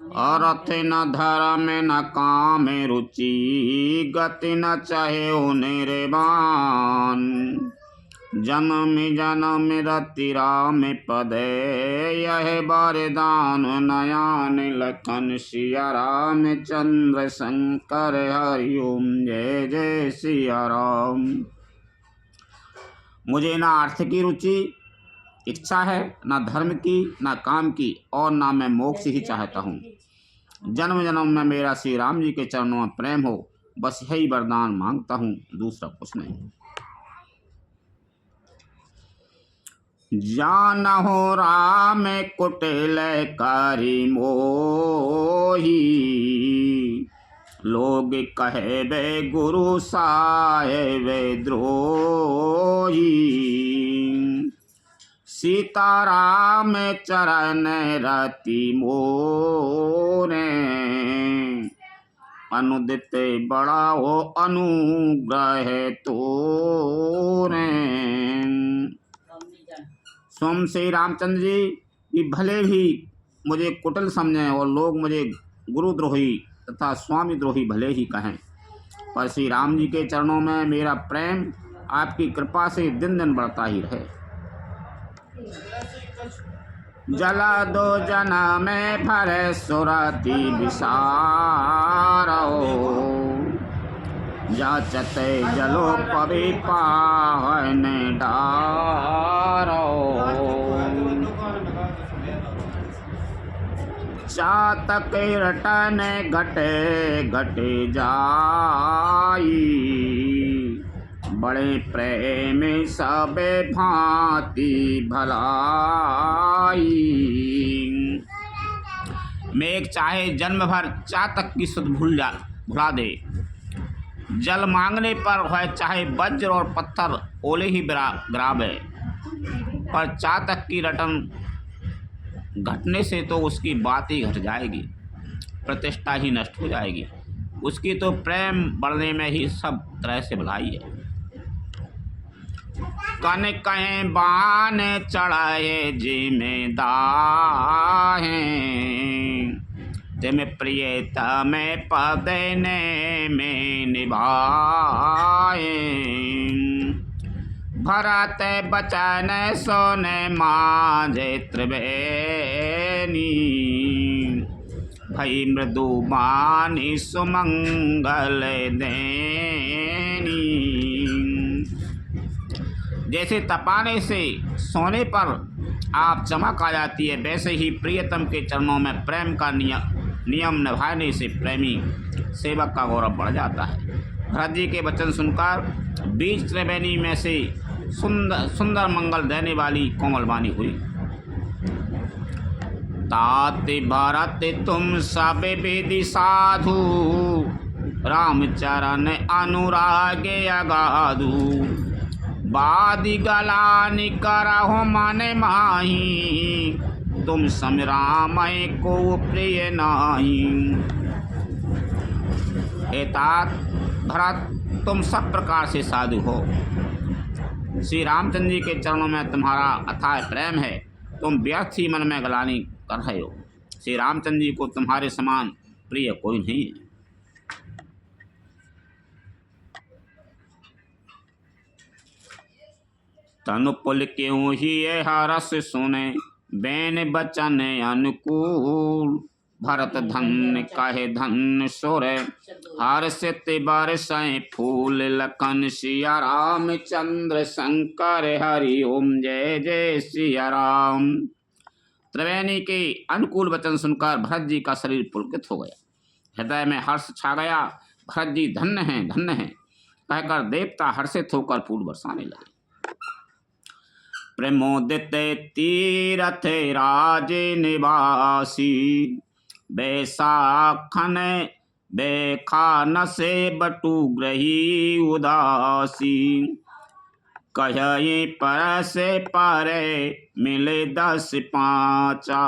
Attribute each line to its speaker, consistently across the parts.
Speaker 1: अर्थ न धर्म न काम रुचि, गति न चाहे ओ निर्वाण। जन्म जन्म रति राम पद, यह वरदान नयन लखन सिया राम चंद्र शंकर हरि ओम जय जय सिया राम। मुझे ना अर्थ की रुचि इच्छा है, ना धर्म की, ना काम की, और ना मैं मोक्ष ही चाहता हूँ। जन्म जन्म में मेरा श्री राम जी के चरणों में प्रेम हो, बस यही वरदान मांगता हूँ, दूसरा कुछ नहीं। जानहु राम कुटिल कारी मोही, लोग कहे वे गुरु साहेब द्रोही। सीताराम चरण रति मोरे, अनुदित बड़ा हो अनुग्रह तोरे। स्वयं श्री रामचंद्र जी कि भले भी मुझे कुटिल समझें और लोग मुझे गुरुद्रोही तथा स्वामी द्रोही भले ही कहें, पर श्री राम जी के चरणों में मेरा प्रेम आपकी कृपा से दिन दिन बढ़ता ही रहे। जला दो जना में भरे सुरति विसारो, जाचते जलो पवि पावन डारो। चातक रटन घटे घटे जाई, बड़े प्रेम सब भांति भलाई। मेघ चाहे जन्म भर चातक की सुध भुला दे, जल मांगने पर वह चाहे वज्र और पत्थर ओले ही गिरावे, पर चातक की रटन घटने से तो उसकी बात ही घट जाएगी, प्रतिष्ठा ही नष्ट हो जाएगी। उसकी तो प्रेम बढ़ने में ही सब तरह से भलाई है। कन कहें बान चढ़ाए जिम्मेदार, तिम प्रियता में पद ने में निभाए। भरत बचन सोने मांझे त्रिवेणी, भई मृदु बानी सुमंगल देनी। जैसे तपाने से सोने पर आप चमक आ जाती है, वैसे ही प्रियतम के चरणों में प्रेम का नियम निभाने से प्रेमी सेवक का गौरव बढ़ जाता है। भरत जी के वचन सुनकर बीच त्रिवेणी में से सुंदर मंगल देने वाली कोमल वाणी हुई। ताति भरत तुम सब विधि साधु, रामचरण अनुराग अगाधु। बादि गलानि करहु मन माही, तुम सम राम को प्रिय नाही। हे तात भरत, तुम सब प्रकार से साधु हो। श्री रामचंद्र जी के चरणों में तुम्हारा अथाह प्रेम है, तुम व्यर्थ ही मन में गलानी कर रहे हो। श्री रामचंद्र जी को तुम्हारे समान प्रिय कोई नहीं है। तनुपुल क्यों ही हरस सुने, बैन बचन अनुकूल। भरत धन्य कहे धन्य सुर, हर्षित बरसै फूल। लखन सिया राम चंद्र शंकर हरि ओम जय जय सिया राम। त्रिवेणी के अनुकूल वचन सुनकर भरत जी का शरीर पुलकित हो गया, हृदय में हर्ष छा गया। भरत जी धन्य हैं कहकर देवता हर्षित होकर फूल बरसाने लगे। प्रमोदित तीरथ राज निवासी, बैसाखन बैखान से बटु ग्रही उदासी। कहे पर से पारे मिले 10 पाँचा,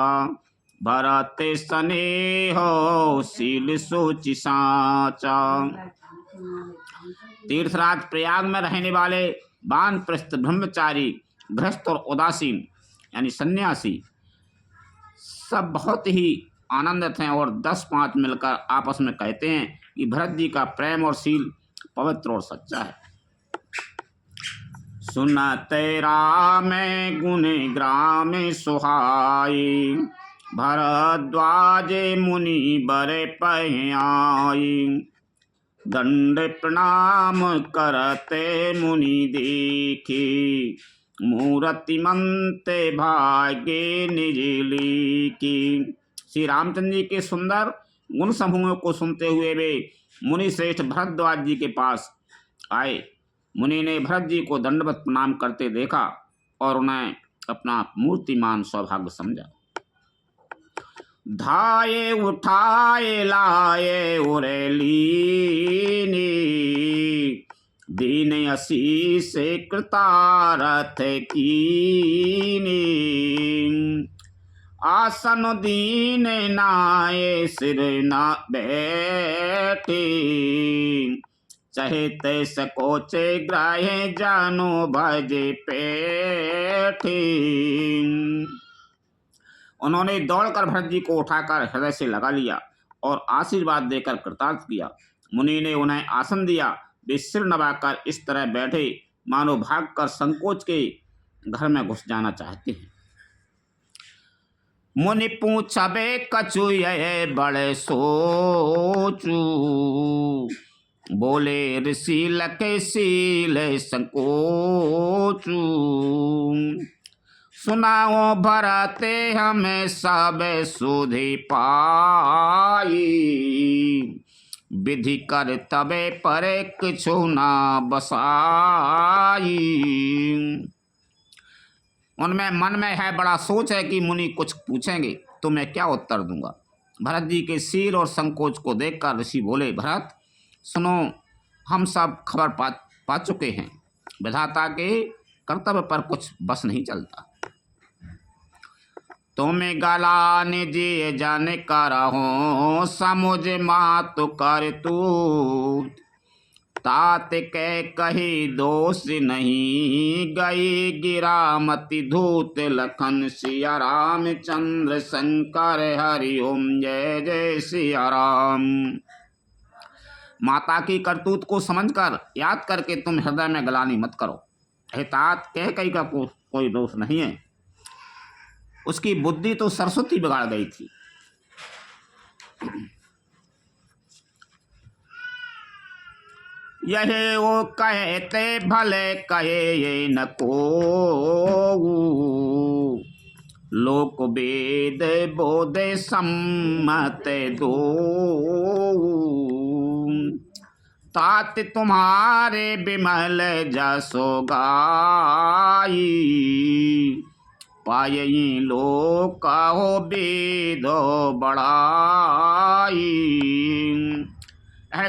Speaker 1: भरत स्नेहो शील सोच साचा। तीर्थराज प्रयाग में रहने वाले वानप्रस्थ ब्रह्मचारी, गृहस्थ और उदासीन यानी सन्यासी सब बहुत ही आनंदित हैं और 10-5 मिलकर आपस में कहते हैं कि भरत जी का प्रेम और शील पवित्र और सच्चा है। सुनते राम गुण ग्राम सुहाई, भरद्वाज मुनि बरे पह्याई। दंड प्रणाम करते मुनि देखी, मूर्तिमंत भाग्य निज लिखी। श्री रामचंद्र जी के सुंदर गुण समूहों को सुनते हुए वे मुनि श्रेष्ठ भरद्वाज जी के पास आए। मुनि ने भरत जी को दंडवत प्रणाम करते देखा और उन्हें अपना मूर्तिमान सौभाग्य समझा। धाये उठाए लाए उरेलीनी, दीन आशीष कृतारथ कीनी। आसन दीन नाये सिर न बैठे, चाहे ते सकोचे ग्राहे जानो भजे पेठी। उन्होंने दौड़कर भरत जी को उठाकर हृदय से लगा लिया और आशीर्वाद देकर कृतार्थ किया। मुनि ने उन्हें आसन दिया। वे सिर नवाकर इस तरह बैठे मानो भागकर संकोच के घर में घुस जाना चाहते हैं। मुनि पूछा बे कछु ये बड़े सोचू, बोले ऋषि लके शील संकोचू। सुनाओ भरते हमें सब सुधि पाई, विधि कर तबे पर किछु ना बसाई। उनमें मन में है बड़ा सोच है कि मुनि कुछ पूछेंगे तो मैं क्या उत्तर दूंगा। भरत जी के शील और संकोच को देखकर ऋषि बोले, भरत सुनो, हम सब खबर पा चुके हैं। विधाता के कर्तव्य पर कुछ बस नहीं चलता। तुम्हें गला निजी जन करहो, समुझ मात कर तू। तात के कही दोष नहीं, गई गिरामति धूत। लखन सिया रामचंद्र शंकर हरि ओम जय जय सिया राम। माता की करतूत को समझकर याद करके तुम हृदय में गलानी मत करो। तात कह कही का कोई दोष नहीं है, उसकी बुद्धि तो सरस्वती बिगाड़ गई थी। यही वो कहते भले कहे ये न को, लोक वेद बोध सम्मत दो। तात तुम्हारे बिमल जसो गाई, पायई लोक कहो वेदो बड़ाई।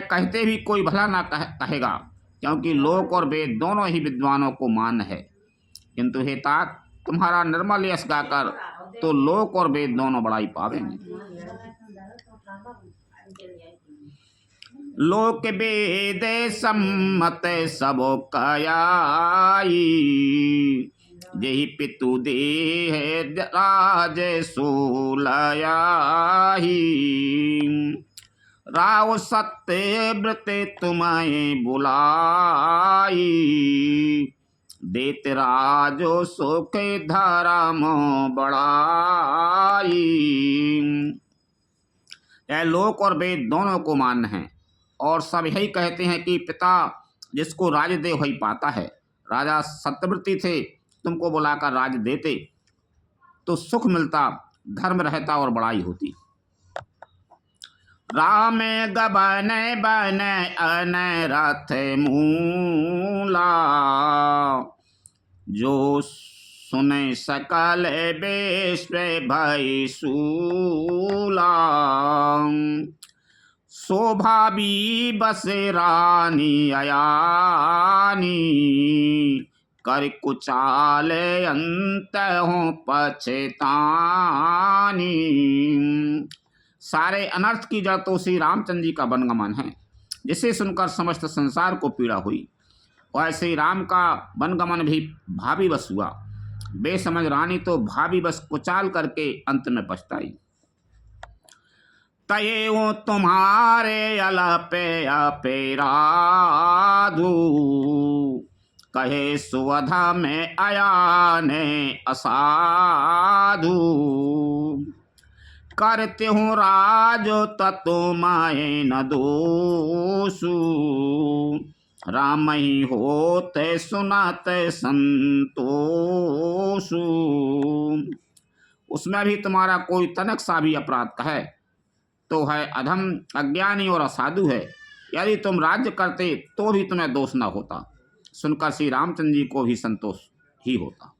Speaker 1: कहते भी कोई भला ना कहेगा, क्योंकि लोक और वेद दोनों ही विद्वानों को मान है। किंतु हे तात, तुम्हारा निर्मल यश गाकर तो लोक और वेद दोनों बड़ाई पावेंगे। लोक वेद सम्मत सबो कयाई, जेहि पितु देह राज सोलयाही। राव सत्य व्रत तुम्हें बुलाई, देत राजो सुख धर्म बढ़ाई। यह लोक और वेद दोनों को मान है और सब यही कहते हैं कि पिता जिसको राज दे वही पाता है। राजा सत्यव्रती थे, तुमको बुलाकर राज देते तो सुख मिलता, धर्म रहता और बड़ाई होती। राम गबन बन अन रथ मूला, जो सुने सकल विश्व भय सूला। शोभा भी बस रानी अयानी, कर कुचाल अंत हो पछतानी। सारे अनर्थ की जड़ तो श्री रामचंद्र जी का वनगमन है, जिसे सुनकर समस्त संसार को पीड़ा हुई। वैसे राम का वनगमन भी भाभी बस हुआ। बेसमझ रानी तो भाभी बस कुचाल करके अंत में पछताई। तये वो तुम्हारे अलपे अपेराधु, कहे सुवधा में अयाने असाधु। करते हूँ राज तत्माए न दोषु, राम ही होते सुनाते संतोषु। उसमें भी तुम्हारा कोई तनक सा भी अपराध कहे तो है अधम, अज्ञानी और असाधु है। यदि तुम राज्य करते तो भी तुम्हें दोष न होता। सुनकर श्री रामचंद्र जी को भी संतोष ही होता।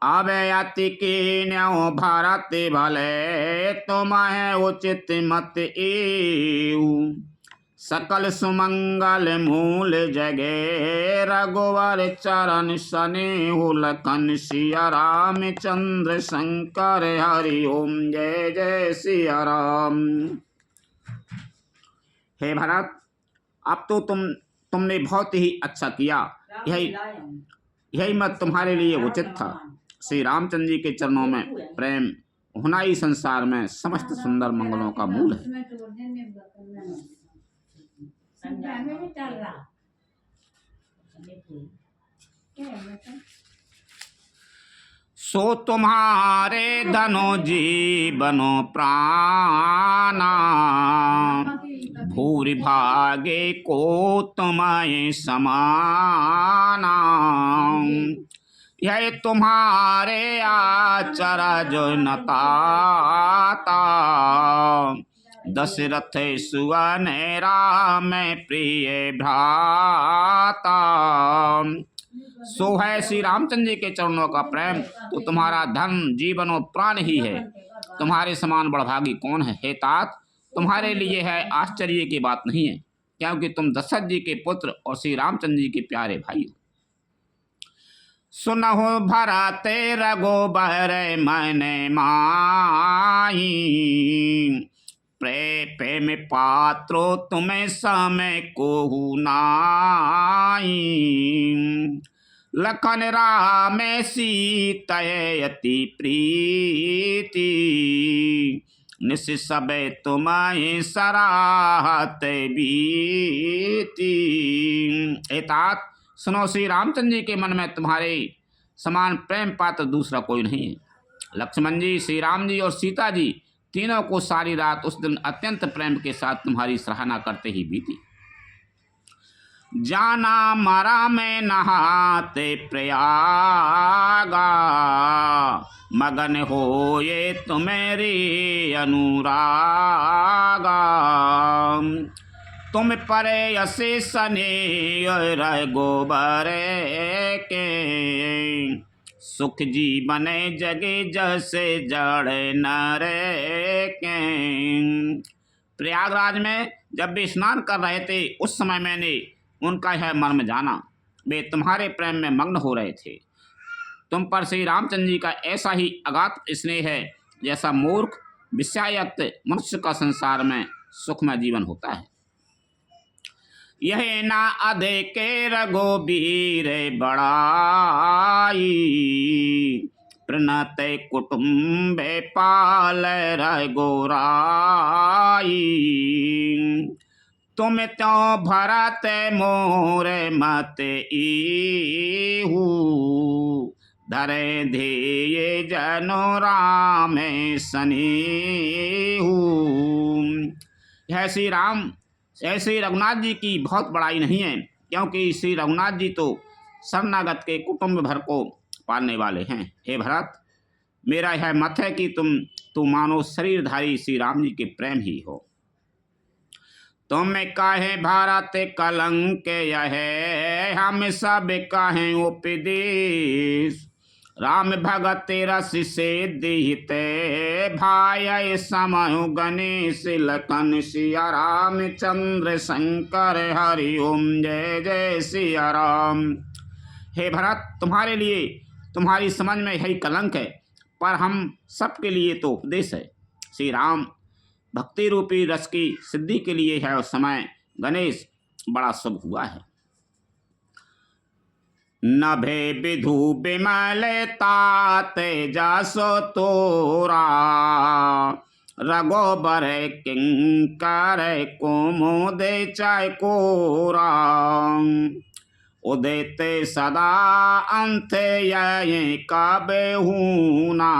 Speaker 1: अवयति की न्यो भारत भले, तुम्हें उचित मत एऊ। सकल सुमंगल मूल जगे, रघुवर चरण स्नेहु लखन सिया रामचंद्र शंकर हरि ओम जय जय सिया राम। हे भरत, अब तो तुमने बहुत ही अच्छा किया। यही मत तुम्हारे लिए उचित था। श्री रामचंद्र जी के चरणों में प्रेम होना ही संसार में समस्त सुंदर मंगलों का मूल है। सो तुम्हारे धनो जीवनो प्राणा, भूरि भागे को तुम्हें समाना। यह तुम्हारे आचरज नताता, दशरथ सुवन राम प्रिय भ्राता। सो है श्री रामचंद्र जी के चरणों का प्रेम तो तुम्हारा धन जीवन और प्राण ही है। तुम्हारे समान बड़भागी कौन है। हे तात, तुम्हारे लिए है आश्चर्य की बात नहीं है, क्योंकि तुम दशरथ जी के पुत्र और श्री रामचंद्र जी के प्यारे भाई हो। सुनहो भरते रघुबर मैंने माही, प्रेम पात्रो तुम्हें समय को नाई। लखन राम सीतयति प्रीति, निस सबे तुम्हें सराहत बीती। एतात, सुनो, श्री रामचंद्र जी के मन में तुम्हारे समान प्रेम पात्र दूसरा कोई नहीं है। लक्ष्मण जी, श्री राम जी और सीता जी तीनों को सारी रात उस दिन अत्यंत प्रेम के साथ तुम्हारी सराहना करते ही बीती। जाना मरा में नहाते प्रयागा, मगन हो ये तुम्हारी अनुरागा। तुम परे अशेष ने गोबर के, सुख जीवन जगे जैसे जड़ नर के। प्रयागराज में जब वे स्नान कर रहे थे उस समय मैंने उनका यह मर्म जाना। वे तुम्हारे प्रेम में मग्न हो रहे थे। तुम पर श्री रामचंद्र जी का ऐसा ही अगाध स्नेह है जैसा मूर्ख विषयायुक्त मनुष्य का संसार में सुखमय जीवन होता है। यह ना अधेके रघुबीर बड़ाई, प्रणत कुटुम्बे पाल रघुराई। तुम तो भरत मोर मत इहू, धरे ध्येय जनो राम सनेहू। यह श्री राम ऐसे रघुनाथ जी की बहुत बड़ाई नहीं है, क्योंकि श्री रघुनाथ जी तो शरणागत के कुटुंब भर को पालने वाले हैं। हे भरत, मेरा यह मत है कि तुम मानो शरीरधारी श्री राम जी के प्रेम ही हो। तुम काहे भारत कलंक यह, हम सब काहे उपदेश। राम भगत रस से दिहते, भाई समय गणेश लखन सिया रामचंद्र शंकर हरि ओम जय जय सिया राम। हे भरत, तुम्हारे लिए तुम्हारी समझ में यही कलंक है, पर हम सबके लिए तो उपदेश है। श्री राम भक्ति रूपी रस की सिद्धि के लिए है और समय गणेश बड़ा शुभ हुआ है। नभे विधु विमल तात जसो तोरा, रघुबर किंकर कुमुदे चकोरा उदित सदा अंत ये काबेहूना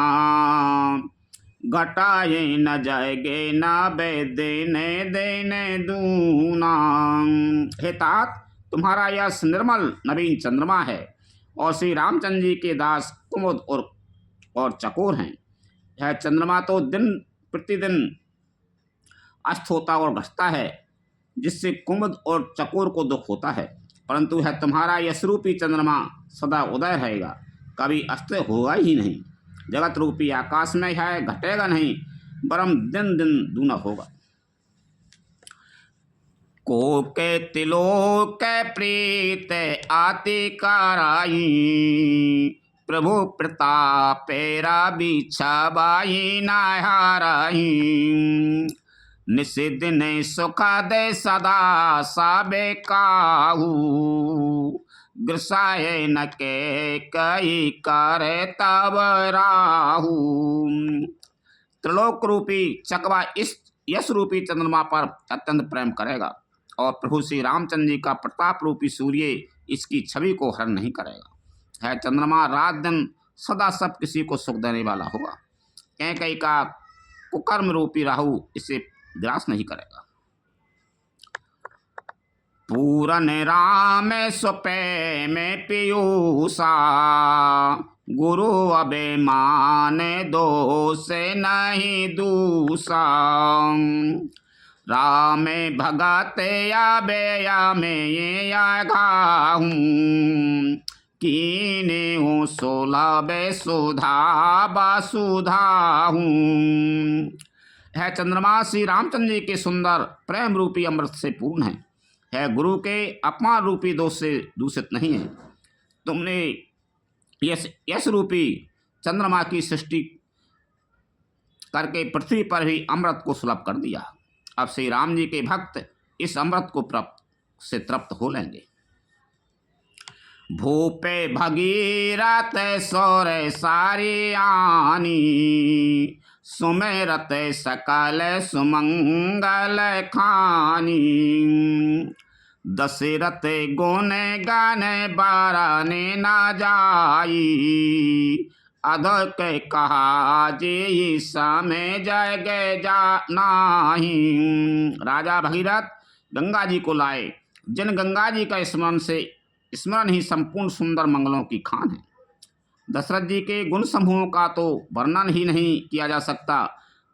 Speaker 1: घटाए न जाएगे न बे देने देने दूना। हे तात, तुम्हारा यश निर्मल नवीन चंद्रमा है और श्री रामचंद्र जी के दास कुमुद और चकोर हैं। यह चंद्रमा तो दिन प्रतिदिन अस्त होता और घटता है, जिससे कुमुद और चकोर को दुख होता है, परंतु यह तुम्हारा यश रूपी चंद्रमा सदा उदय रहेगा, कभी अस्त होगा ही नहीं। जगत रूपी आकाश में है, घटेगा नहीं, वरम दिन दिन दूना होगा। को के तिलो के प्रीत आति कराई प्रभु प्रतापेरा बिछाबाई नाहाराई निषिदिन सुख दे सदा साबे काहू ग्रसाए न के कई करे तब राहू। त्रिलोक रूपी चकवा इस यश रूपी चंद्रमा पर अत्यंत प्रेम करेगा और प्रभु श्री रामचंद्र जी का प्रताप रूपी सूर्य इसकी छवि को हरण नहीं करेगा। है चंद्रमा रात दिन सदा सब किसी को सुख देने वाला होगा। कई का कुकर्म रूपी राहु इसे ग्रास नहीं करेगा। पूरन राम सुपे में पीयूषा गुरु अभिमान दो से नहीं दूसा राम भगत या बेया में ये आगाहूँ कीने हूँ सोलह बे सुधा बासुधा हूँ। है चंद्रमा श्री रामचंद्र जी के सुंदर प्रेम रूपी अमृत से पूर्ण है गुरु के अपमान रूपी दोष से दूषित नहीं है। तुमने यश रूपी चंद्रमा की सृष्टि करके पृथ्वी पर ही अमृत को सुलभ कर दिया। अब श्री राम जी के भक्त इस अमृत को तृप्त हो लेंगे। भूपे भगीरथ सौर सारी आनी सुमेरत सकल सुमंगल खानी दशरथ गुण गान बाराने ना जाई अधक कहा जे समय जय गए जा नाही। राजा भगीरथ गंगा जी को लाए, जिन गंगा जी का स्मरण ही संपूर्ण सुंदर मंगलों की खान है। दशरथ जी के गुण समूहों का तो वर्णन ही नहीं किया जा सकता,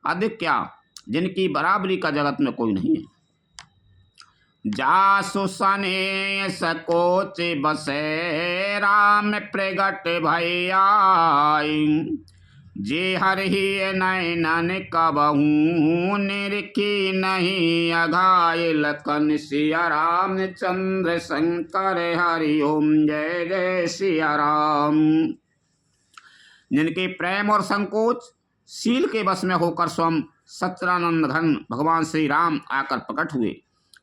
Speaker 1: अधिक क्या जिनकी बराबरी का जगत में कोई नहीं है। जासु सने सकोच बसे राम प्रगट भैयाई जे हर ही नैनन कबहू निरखी नहीं अघाय लखन सिया राम चंद्र शंकर हरि ओम जय जय सिया राम। जिनके प्रेम और संकोच शील के बस में होकर स्वयं सच्चिदानंद घन भगवान श्री राम आकर प्रकट हुए,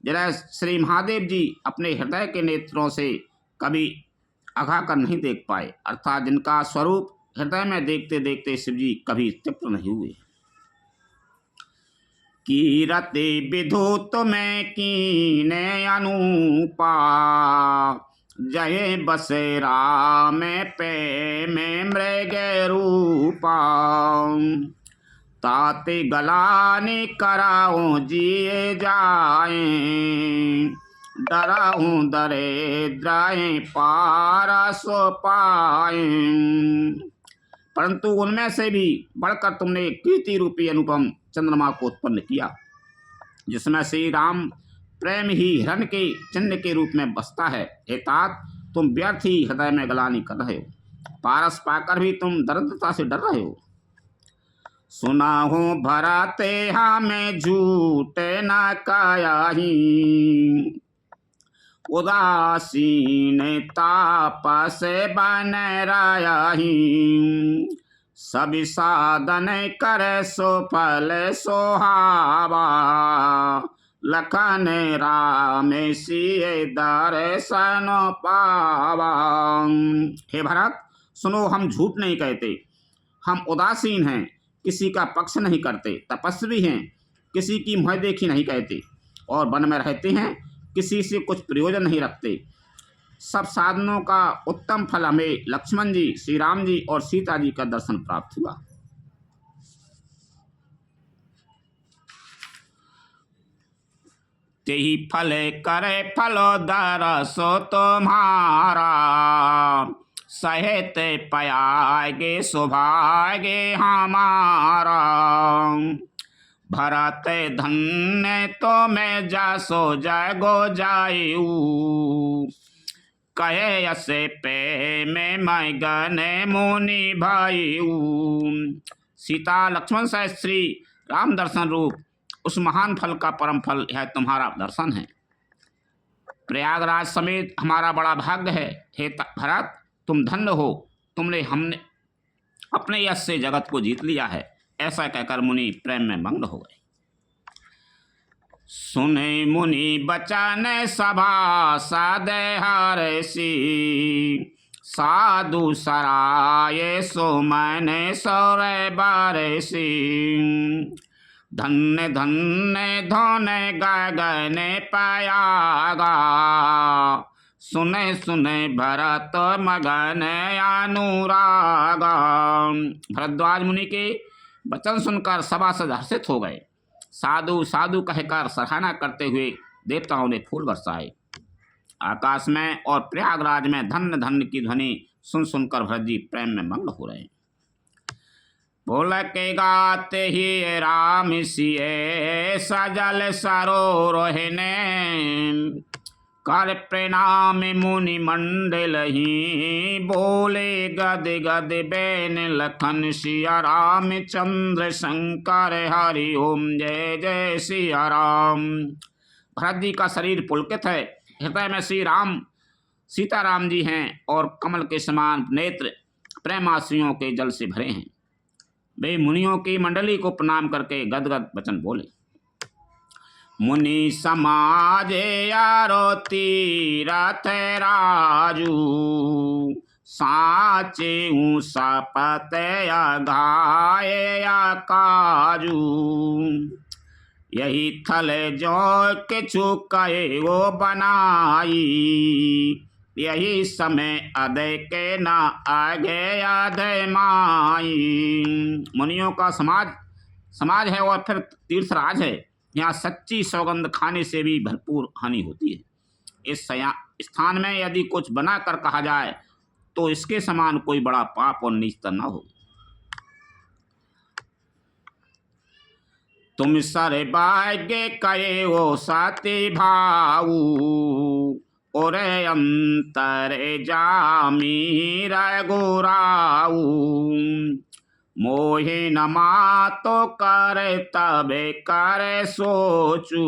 Speaker 1: जरा श्री महादेव जी अपने हृदय के नेत्रों से कभी अघा कर नहीं देख पाए, अर्थात जिनका स्वरूप हृदय में देखते देखते शिव जी कभी तृप्त नहीं हुए। कीरते विधुत में कीने अनूपा जय बस राम पे में मृग रूपा ताते गलाने कराओ जिए जाए डराऊं दरे द्राए पारा सो पाए। परंतु उनमें से भी बढ़कर तुमने कीर्ति रूपी अनुपम चंद्रमा को उत्पन्न किया, जिसमें श्री राम प्रेम ही हिरण के चिन्ह के रूप में बसता है। हे तात, तुम व्यर्थ ही हृदय में गलानी कर रहे हो, पारस पाकर भी तुम दरिद्रता से डर रहे हो। सुना हो भराते हमें झूठ न कायाही उदासीन तापस बन रायाही सभी साधन कर सो फल सोहावा लखन राम सिय दर्शन पावा। हे भरत, सुनो, हम झूठ नहीं कहते, हम उदासीन हैं किसी का पक्ष नहीं करते, तपस्वी हैं, किसी की मुँह देखी नहीं कहते, और वन में रहते हैं, किसी से कुछ प्रयोजन नहीं रखते। सब साधनों का उत्तम फल हमें लक्ष्मण जी, श्री राम जी और सीता जी का दर्शन प्राप्त हुआ। तेहि फल करे फलोदर सो तुम्हारा, सहित पयागे सौभाग्य हमारा। भरत धन्य तो मैं जासो जागो जायू, कहे असे पे में मैं गने मुनि भाईऊ। सीता लक्ष्मण सहित श्री राम दर्शन रूप उस महान फल का परम फल यह तुम्हारा दर्शन है। प्रयागराज समेत हमारा बड़ा भाग्य है। हे भरत, तुम धन्य हो, हमने अपने यश से जगत को जीत लिया है। ऐसा कहकर मुनि प्रेम में मग्न हो गए। सुने मुनि बचन सभा सादे हर्षि, साधु सराय सो मैंने सौरे बारसी। धन्य धन्य धोने गगने पायागा, सुने सुने भरत मगन अनुरागा। भरद्वाज मुनि के वचन सुनकर सभासद हर्षित हो गए। साधु साधु कहकर सराहना करते हुए देवताओं ने फूल बरसाए। आकाश में और प्रयागराज में धन्य धन्य की ध्वनि सुन सुनकर भरत जी प्रेम में मग्न हो रहे। बोल के गाते ही राम सिए सजल सरोहने, कर प्रणाम मुनि मंडल ही। बोले गद गद बेन लखन सिया रामचंद्र शंकर हरि ओम जय जय सिया राम। भरत जी का शरीर पुलकित है, हृदय में श्री राम सीताराम जी हैं और कमल के समान नेत्र प्रेमाश्रियों के जल से भरे हैं। वे मुनियों की मंडली को प्रणाम करके गदगद वचन बोले। मुनि समाजे यारो तीरथ राजू, साचे सपत घाय काजू। यही थल जो किछु कहे वो बनाई, यही समय अदय के ना आगे अदय माई। मुनियों का समाज है और फिर तीर्थराज है। यहाँ सच्ची सौगंध खाने से भी भरपूर हानि होती है। इस स्थान में यदि कुछ बना कर कहा जाए तो इसके समान कोई बड़ा पाप और नीचता न हो। तुम सर भाग्य कये वो साथी भाऊ, और अंतर जामी रघुराऊ। मोहि नमा तो कर तबे कर सोचू,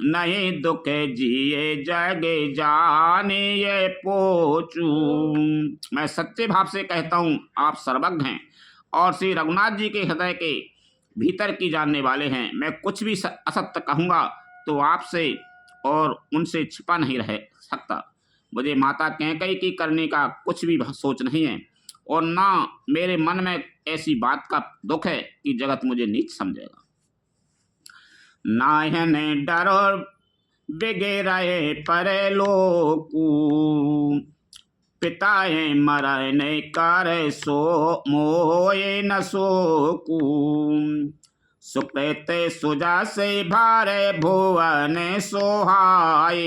Speaker 1: नहीं दुख जिए जगे जाने ये पोचू। मैं सच्चे भाव से कहता हूँ, आप सर्वज्ञ हैं और श्री रघुनाथ जी के हृदय के भीतर की जानने वाले हैं। मैं कुछ भी असत्य कहूँगा तो आपसे और उनसे छिपा नहीं रह सकता। मुझे माता कैकेयी की करने का कुछ भी सोच नहीं है और ना मेरे मन में ऐसी बात का दुख है कि जगत मुझे नीच समझेगा। नाहने डरो बिगेराए परे लोकू, पिताए मरने कर सो मोए न सोकू। सुकृत सुजा से भारे भुवन सोहाए,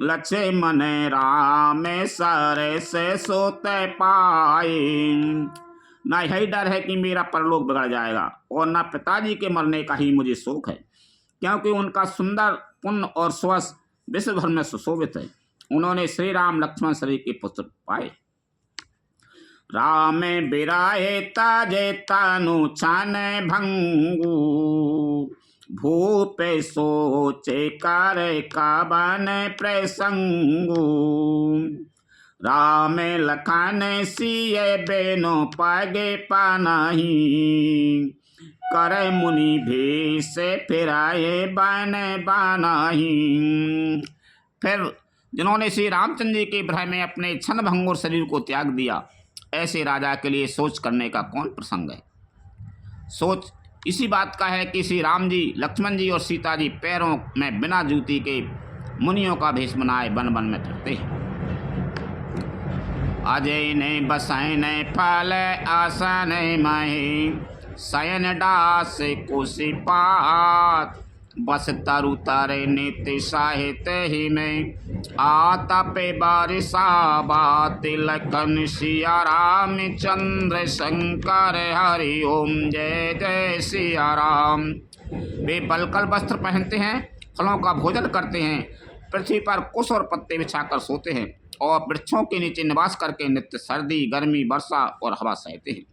Speaker 1: लक्ष्मण राम सर से सोते पाए। ना यही डर है कि मेरा परलोक बिगड़ जाएगा और ना पिताजी के मरने का ही मुझे शोक है, क्योंकि उनका सुंदर पुण्य और सुवस विश्व भर में सुशोभित है। उन्होंने श्री राम लक्ष्मण शरीर के पुत्र पाए। राम बिराहे ताजे तानु छान भंगू, भूपे सोचे कर काबन प्रसंगू। राम लखन सिए बेनो पागे पानाही, करे मुनि भेष फिराए बन बानाही। फिर जिन्होंने श्री रामचंद्र जी के भ्रम में अपने क्षण भंगुर शरीर को त्याग दिया, ऐसे राजा के लिए सोच करने का कौन प्रसंग है। सोच इसी बात का है कि श्री राम जी, लक्ष्मण जी और सीता जी पैरों में बिना जूती के मुनियों का भेष बनाए वन वन में फिरते हैं। अजय ने बसैन फल आसन मही, शयन दास कुशिपात, बस तरु तारे नित्य साहित्य ही में, आता पे बारिशा बात लखन सिया राम चंद्र शंकर हरि ओम जय जय सिया राम। वे बलकल वस्त्र पहनते हैं, फलों का भोजन करते हैं, पृथ्वी पर कुश और पत्ते बिछाकर सोते हैं और वृक्षों के नीचे निवास करके नित्य सर्दी, गर्मी, वर्षा और हवा सहते हैं।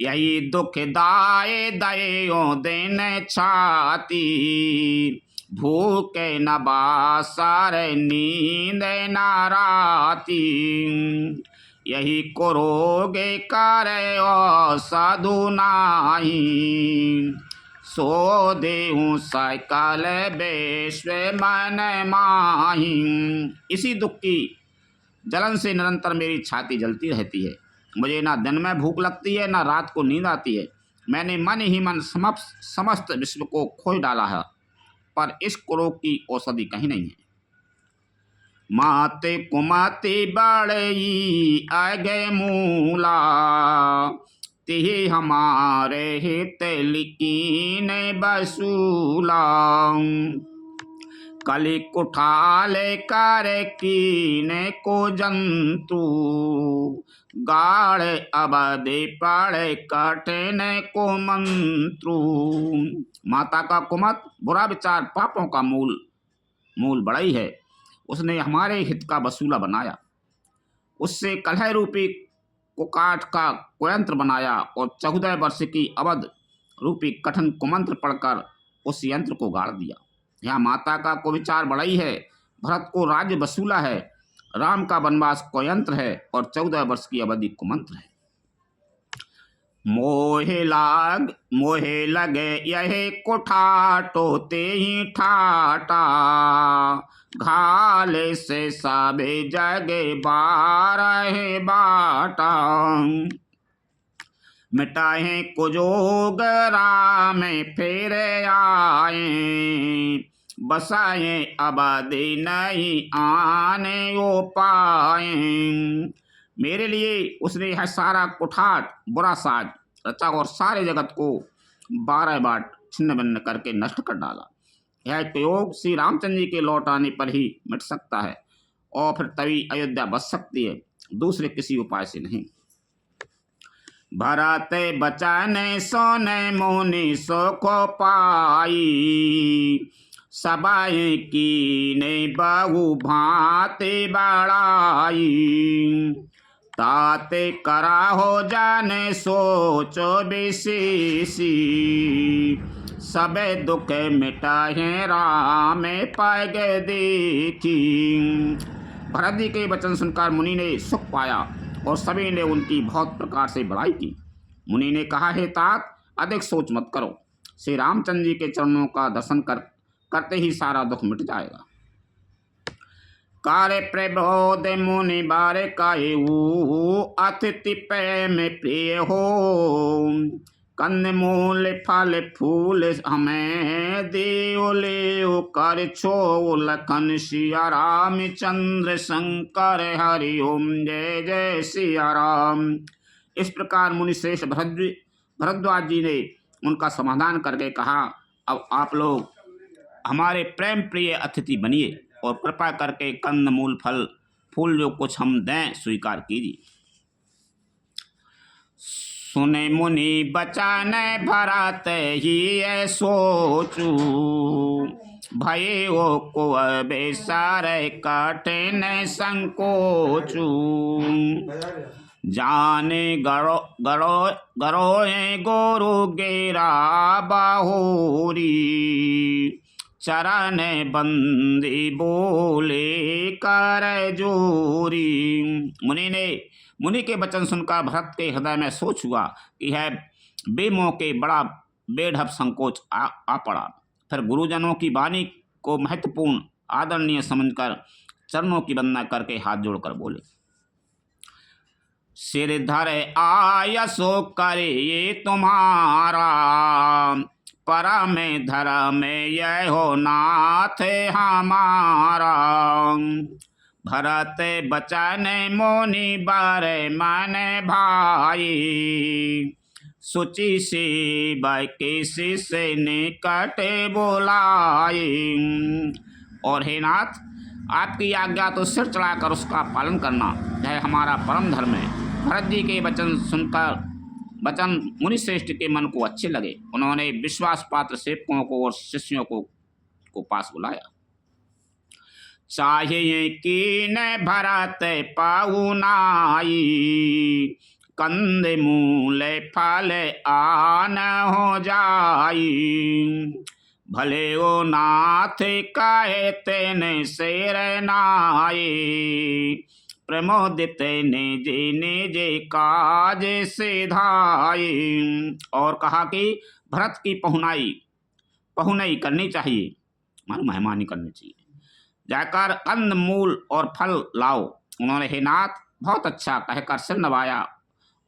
Speaker 1: यही दुख दाए दयो दिन छाती, भूखे न बासार नींद न राती, यही कुरोगे करे ओ साधु नाही, सो देहूँ सकल विश्व मन माही। इसी दुख की जलन से निरंतर मेरी छाती जलती रहती है। मुझे ना दिन में भूख लगती है, ना रात को नींद आती है। मैंने मन ही मन समस्त विश्व को खोज डाला है, पर इस कुरोग की औषधि कहीं नहीं है। माते कुमाते बड़ई आगे मूला, ते हमारे हित लिकीन बसूला, कली कुठाले कर कीने को जंतु, गाढ़ अबदे पड़े कठिन को मंत्रु। माता का कुमत, बुरा विचार पापों का मूल बड़ा ही है। उसने हमारे हित का वसूला बनाया, उससे कलह रूपी कुकाठ का कुयंत्र बनाया और 14 वर्ष की अवध रूपी कठिन कुमंत्र पढ़कर उस यंत्र को गाड़ दिया। यहाँ माता का कुविचार बड़ा ही है। भरत को राज्य वसूला है, राम का वनवास कुयंत्र है और 14 वर्ष की अवधि कुमंत्र है। मोहे लगे यही कुठाटो ते ही ठाटा, घाले से सबे जगे बारह बाटा, मिटाए कुजोग राम फिर आए, बसाए अबदे नहीं आने ओ पाए। मेरे लिए उसने यह सारा कुठाट बुरा साज रचा और सारे जगत को 12 बाट छिन्न भिन्न करके नष्ट कर डाला। यह प्रयोग श्री रामचंद्र जी के लौट आने पर ही मिट सकता है और फिर तभी अयोध्या बच सकती है, दूसरे किसी उपाय से नहीं। भरत बचने सोने मुनि सुखो पाई, सबाए की ने बहु भांति बड़ाई, ताते करा हो जाने सोचो विशेषी, सबे दुख मिटाए राम पग देखी। भरत जी के वचन सुनकर मुनि ने सुख पाया और सभी ने उनकी बहुत प्रकार से बड़ाई की। मुनि ने कहा, हे तात, अधिक सोच मत करो, श्री रामचंद्र जी के चरणों का दर्शन करते ही सारा दुख मिट जाएगा। कार्य प्रबोध मुनि बारे कायु, अतिथि पे में प्रिय हो, कंद मूल फल फूल हमें देव ले कर छो, लखन सिया राम चंद्र शंकर हरि ओम जय जय सिया राम। इस प्रकार मुनि श्रेष्ठ भरद्वाज जी ने उनका समाधान करके कहा, अब आप लोग हमारे प्रेम प्रिय अतिथि बनिए और कृपा करके कंद मूल फल फूल जो कुछ हम दें स्वीकार कीजिए। सुने मुनि बचन भरत ही सोचू, भयो को बेसार कठिन संकोचू, जाने गरो गोरु गेरा बाहोरी, चरण बंदी बोले कर जोरी। मुनि के वचन सुनकर भरत के हृदय में सोच हुआ कि यह बेमौके बड़ा बेढप संकोच आ पड़ा। फिर गुरुजनों की वाणी को महत्वपूर्ण आदरणीय समझकर चरणों की वंदना करके हाथ जोड़कर बोले, सिरधर आयसो करे ये तुम्हारा, परम धर्म यह हो नाथ हमारा। भरत बचन मुनि बर मन भाई, सुचि सेवा किसी से निकट बुलाई। और हे नाथ, आपकी आज्ञा तो सिर चढ़ाकर उसका पालन करना यह हमारा परम धर्म है। भरत जी के वचन सुनकर वचन मुनि श्रेष्ठ के मन को अच्छे लगे। उन्होंने विश्वास पात्र सेवकों को और शिष्यों को पास बुलाया। चाहिए कि न भरत पाउनाई, कंद मूल फल आन हो जाई। भले ओ नाथ कहे तेने शेर नाई, प्रमोदित निजे निजे काज सिधाई। और कहा कि भरत की पहुनाई करनी चाहिए, मानो मेहमानी करनी चाहिए। जाकर कंद मूल और फल लाओ। उन्होंने हे नाथ बहुत अच्छा कहकर सिर नवाया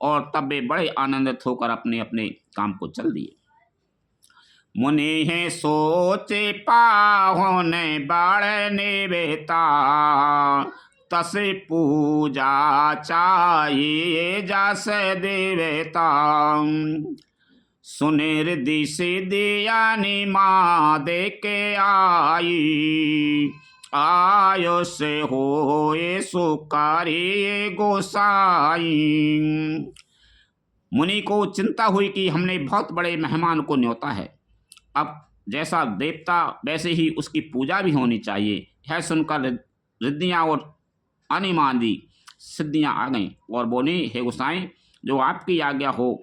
Speaker 1: और तब वे बड़े आनंदित होकर अपने अपने काम को चल दिए। मुनि है सोचे पाहुन बाड़ निवेता, तस पूजा चाहिए जस देवता। सुनिर दिश दियानी माँ दे के आई, आयो से होए सुकारी गोसाई। मुनि को चिंता हुई कि हमने बहुत बड़े मेहमान को न्योता है, अब जैसा देवता वैसे ही उसकी पूजा भी होनी चाहिए। यह सुनकर रिद्धियाँ और अनिमादी सिद्धियाँ आ गईं और बोली, हे गोसाई, जो आपकी आज्ञा हो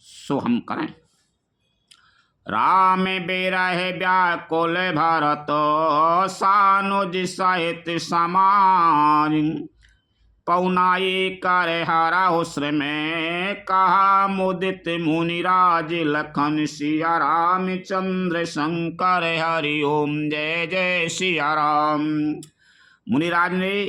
Speaker 1: सो हम करें। राम बेरह व्याकुल भरत, सानुज सहित समाज। पौनाई कर हरा हुस्र में, कहा मुदित मुनिराज लखन। सिया रामचंद्र शंकर हरि ओम, जय जय सिया राम। मुनिराज ने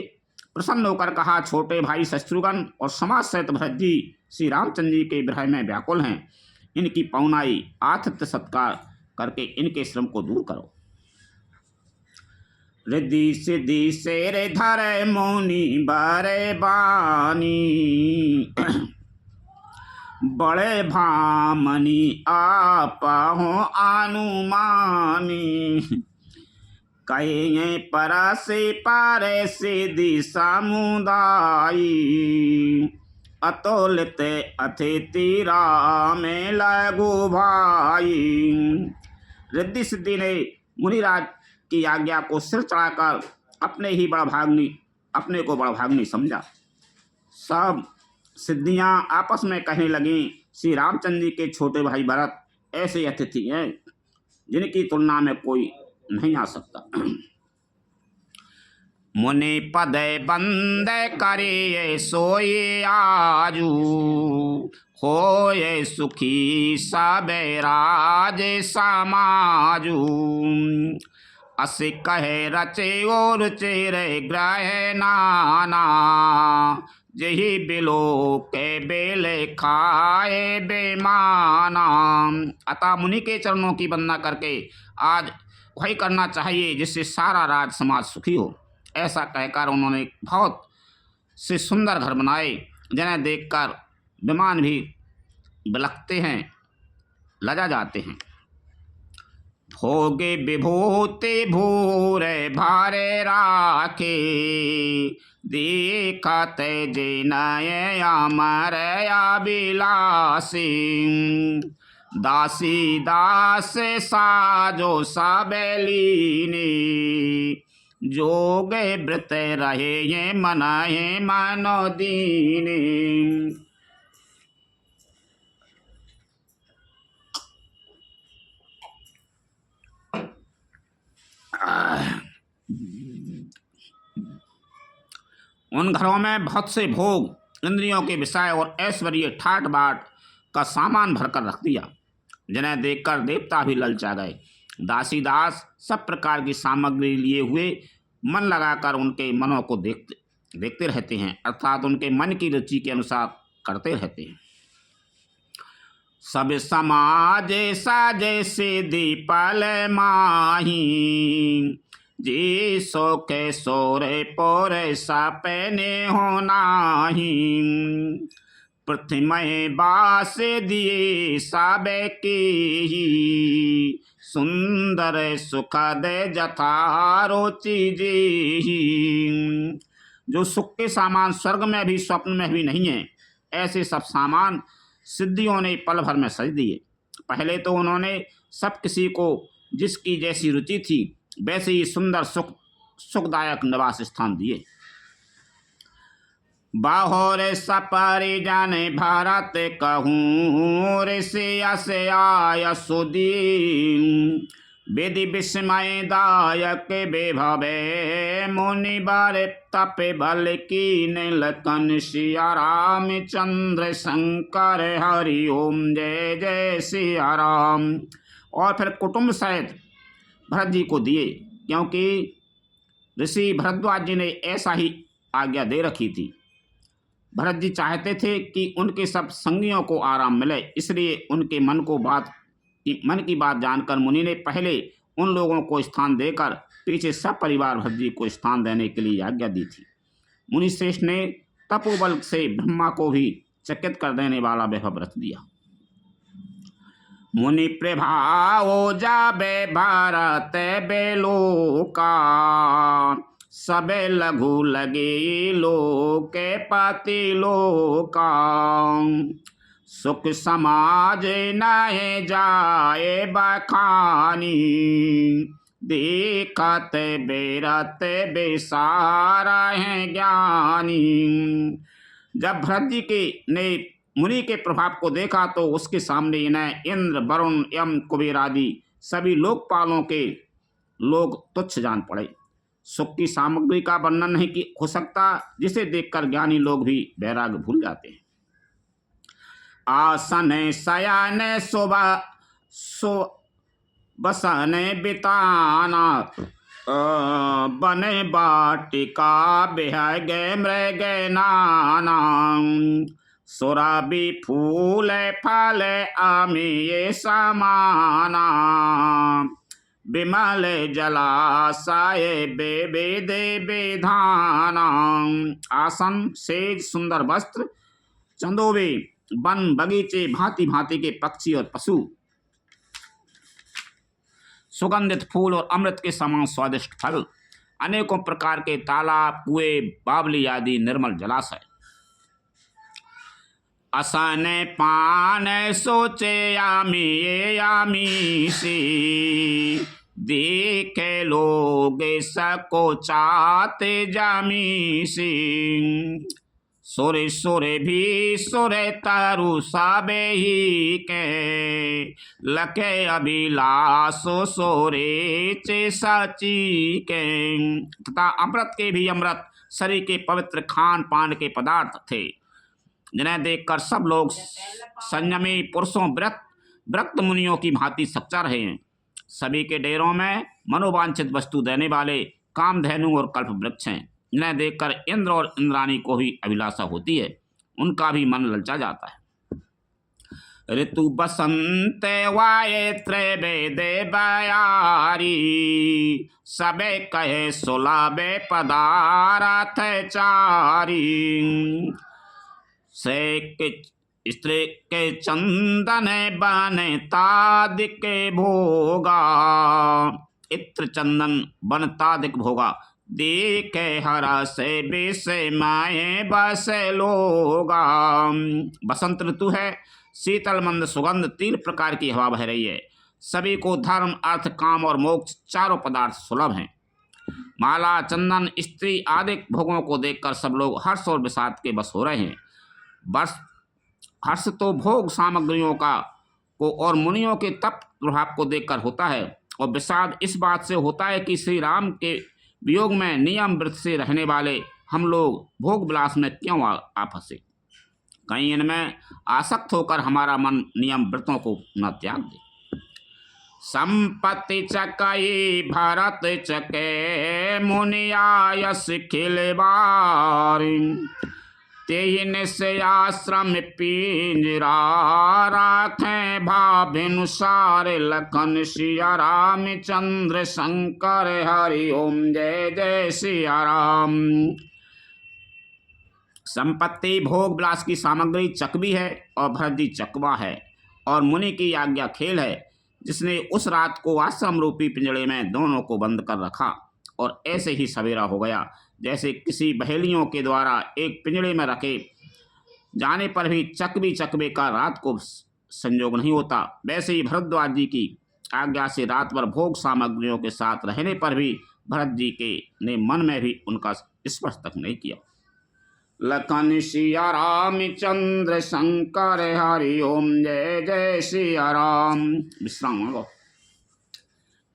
Speaker 1: प्रसन्न होकर कहा, छोटे भाई शत्रुघ्न और समाज सहित भरत जी श्री रामचंद्र जी के विरह में व्याकुल हैं। इनकी पौनाई आतिथ्य सत्कार करके इनके श्रम को दूर करो। रिद्धि सिद्धि शेर धर मौनी बरे बानी, बड़े भामनी आपा हो अनुमानी। कहे परसे पारे सिद्धि समुदायी, अतुलित अतिथि राम लगु भाई। रिद्धि सिद्धि ने मुनिराज की आज्ञा को सिर चढ़ाकर अपने को बड़ा भाग्नी समझा। सब सिद्धियां आपस में कहने लगी, श्री रामचंद्र जी के छोटे भाई भरत ऐसे अतिथि हैं जिनकी तुलना में कोई नहीं आ सकता। मुनि पद बंद करे सोए आजू, होए सुखी सब राज समाजू। अस कहे रचे और चेरे ग्रह नाना, जही बिलो के बेले खाए बेमाना। अतः मुनि के चरणों की वंदना करके आज वही करना चाहिए जिससे सारा राज समाज सुखी हो। ऐसा कहकर उन्होंने बहुत से सुंदर घर बनाए, जिन्हें देखकर विमान भी बिलखते हैं, लजा जाते हैं। भोगे विभूति भूरे भारे राखे, देखत जिनय अमर अभिलाषी। दासी दास साजो सबलीनी, जोगे व्रत रहे ये मनाए मनो दीने। उन घरों में बहुत से भोग, इंद्रियों के विषय और ऐश्वर्य ठाट बाट का सामान भरकर रख दिया, जिन्हें देखकर देवता भी ललचा गए। दासी दास सब प्रकार की सामग्री लिए हुए मन लगाकर उनके मनों को देखते रहते हैं, अर्थात उनके मन की रुचि के अनुसार करते रहते हैं। सब समाज साजे से दीपल माही, जी सो के सोरे पोरे सपने हो नाही। पृथ्वी बास दिए साबे की, सुंदर सुखद जथा रोचि जी। जो सुख के सामान स्वर्ग में भी स्वप्न में भी नहीं है, ऐसे सब सामान सिद्धियों ने पल भर में सज दिए। पहले तो उन्होंने सब किसी को जिसकी जैसी रुचि थी वैसे ही सुंदर सुखदायक निवास स्थान दिए। बाहोर सपारी जाने भारत कहूँ, ऋषि से आय सुदीन। विधि विस्मय दायक बेभवे, मुनि बार तप बल की नीलकन। सिया राम चंद्र शंकर हरि ओम, जय जय सिया राम। और फिर कुटुंब सहित भरत जी को दिए, क्योंकि ऋषि भरद्वाज जी ने ऐसा ही आज्ञा दे रखी थी। भरत जी चाहते थे कि उनके सब संगियों को आराम मिले, इसलिए उनके मन की बात जानकर मुनि ने पहले उन लोगों को स्थान देकर पीछे सब परिवार भरत जी को स्थान देने के लिए आज्ञा दी थी। मुनि श्रेष्ठ ने तपोबल से ब्रह्मा को भी चकित कर देने वाला वह व्रत दिया। मुनि प्रभाओ जाबे भारत बेलोका, सबे लघु लगे लोके पाति लोका। सुख समाज नहे जाए बखानी, देखत बेरत बेसारा है ज्ञानी। जब भरत जी के ने मुनि के प्रभाव को देखा तो उसके सामने इन्हें इंद्र, वरुण, यम, कुबेर आदि सभी लोकपालों के लोग तुच्छ जान पड़े। सुख की सामग्री का वर्णन नहीं हो सकता, जिसे देखकर ज्ञानी लोग भी वैराग्य भूल जाते हैं। आसन शयन बसन बिताना, बने बाटिका बिहग मृग नाना। सुरभि फूल फल आमी ये समाना, विमल जलाशय बेवेद विधाना। आसन, सेज, सुंदर वस्त्र, चंदोबे, वन बगीचे, भांति भांति के पक्षी और पशु, सुगंधित फूल और अमृत के समान स्वादिष्ट फल, अनेकों प्रकार के तालाब, कुएं, बावली आदि निर्मल जलाशय। असन पान सोचे आमी सी, देखे लोग सको चाते जामी सी। सोरे सोरे भी सोरे तारु साबे ही के, लखे अभिलाषो सोरे चे साची के। तथा अमृत के भी अमृत, शरीर के पवित्र खान पान के पदार्थ थे, जिन्हें देखकर सब लोग संयमी पुरुषों व्रत मुनियों की भांति सच्चा रहे हैं। सभी के डेरों में मनोवांछित वस्तु देने वाले कामधेनु और कल्प वृक्ष हैं, जिन्हें देखकर इंद्र और इंद्राणी को भी अभिलाषा होती है, उनका भी मन ललचा जाता है। ऋतु बसंत वाये त्रैवेदे बयारी, सबे कहे सुलभे पदारथ चारी। से स्त्री के चंदन बने तादिक भोगा, इत्र चंदन बन तादिक भोगा। देखे हरा से बेसे माए बस लोगा। बसंत ऋतु है, शीतल मंद सुगंध 3 प्रकार की हवा बह रही है। सभी को धर्म, अर्थ, काम और मोक्ष चारों पदार्थ सुलभ हैं। माला, चंदन, स्त्री आदि भोगों को देखकर सब लोग हर्ष और विषाद के बस हो रहे हैं। बस हर्ष तो भोग सामग्रियों का को और मुनियों के तप प्रभाव को देखकर होता है, और विषाद इस बात से होता है कि श्री राम के वियोग में नियम व्रत से रहने वाले हम लोग भोग विलास में क्यों आ फंसे। कहीं इनमें आसक्त होकर हमारा मन नियम व्रतों को न त्याग दे। संपत्ति चकई भरत चके मुनियायस खिलवारी तेहिन से आश्रम पिंजरा राखें भाभिनुसार लखन सिया रामचंद्र शंकर हरि ओम जय जय सिया राम। संपत्ति भोग विलास की सामग्री चकवी है और भरत जी चकवा है और मुनि की आज्ञा खेल है, जिसने उस रात को आश्रम रूपी पिंजड़े में दोनों को बंद कर रखा और ऐसे ही सवेरा हो गया। जैसे किसी बहेलियों के द्वारा एक पिंजड़े में रखे जाने पर भी चकवी चकवे का रात को संयोग नहीं होता, वैसे ही भरद्वाज जी की आज्ञा से रात भर भोग सामग्रियों के साथ रहने पर भी भरत जी के ने मन में भी उनका स्पर्श तक नहीं किया। लखन सिया रामचंद्र शंकर हरि ओम जय जय सिया राम। विश्राम मांगो।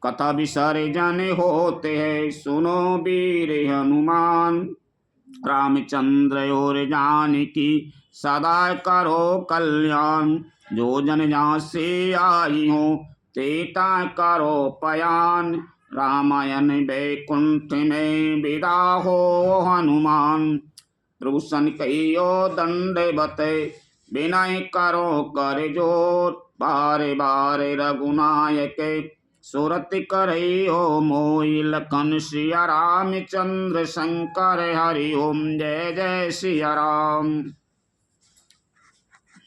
Speaker 1: कथा विसर्जन होते हैं सुनो वीर हनुमान, रामचंद्र और जानकी सदा करो कल्याण, जो जन जहाँ से आई हो तेता करो पयान, रामायण वैकुंठ में विदा हो हनुमान, प्रभु सन कहियो दंडवत विनय करो कर जोर, बारे बारे रघुनायक सुरत करे हो मोहि, लखन सिया रामचंद्र शंकर हरि ओम जय जय सिया राम।